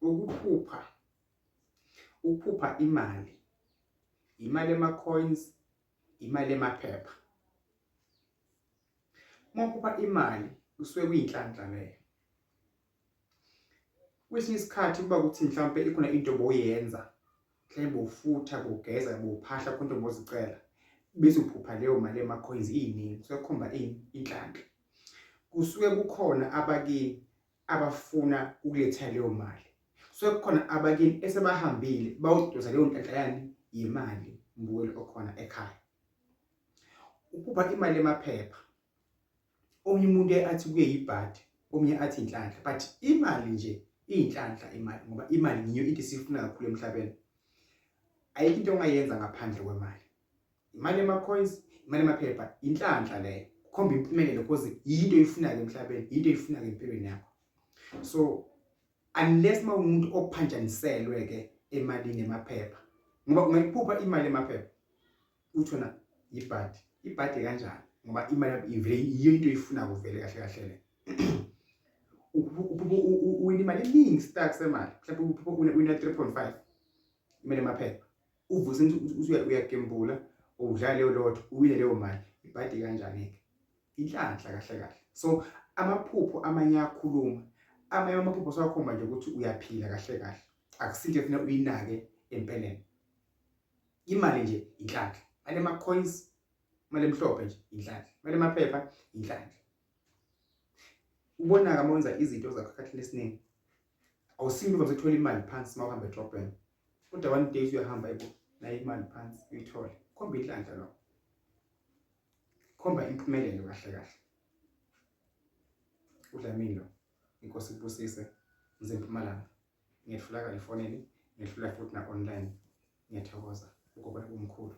ukuphupha imali ema-coins, imali emaphepha. Uma uphupha imali kusuke kuyinhlanhla leyo. Kwesinye isikhathi kuba ukuthi mhlawumpe ikhona into oboyenza, mhlawumbe ufutha, bugeza, buphahla khona into obozicela, bese uphupha leyo mali ema-coins iningi, kusuke kukhomba inhlanhla. Kusuke kukhona abakini abafuna ukuletha leyo mali. Kusuke kukhona abakini esebahambile bawudosa leyo nhlanhla yani imali mbukelo okhona ekhaya. Ukuphupha imali emaphepha, omunye umuntu athi kuye yibhadi, omunye athi inhlanhla, but imali nje iyinhlanhla imali, ngoba imali ngiyo into esifuna kakhulu emhlabeni. Ayikho into ongayenza ngaphandle kwemali. Imali ema-coins, imali emaphepha, inhlanhla leyo. Kukhomba impumelelo because yinto oyifunayo emhlabeni, yinto oyifunayo empilweni yakho. So unless mawumuntu ophanjaniselwe ke emalini emaphepha, ngoba ungayiphupha imali emaphepha uthona yibhadi. Ibhadi kanjani? Ngoba imali ivele yiyo into oyifunayo vele kahle kahle le. Uwina imali eningi stack semali, mhlawumbe uwina 3.5 imali emaphepha. Uvusa uyagembula, udlala leyo lotho, uwine leyo mali. Ibhadi kanjani ke? Inhlanhla kahle kahle. So amaphupho amanye ayakhuluma, amanye amaphupho sakhomba nje ukuthi uyaphila kahle kahle. Akusinto efuna uyinake empeleni. Imali nje inhlanhla. Imali ema-coins, imali emhlophe nje inhlanhla. Imali emaphepha inhlanhla. Ubona uma wenza izinto zakho esikhathini esiningi, awusimbi uvamise ukuthola imali phansi uma uhamba edrobheni. Kodwa one day uyahamba yebo nayo imali phansi uyithola. Khomba inhlanhla lo. Khomba impumelelo kahle kahle. UDlamini lo. Inkosi ibusise Mzimpumalanga. Ngiyatholakala efonini, ngiyathola futhi na online. Ngiyathokoza ukubona kumkhulu.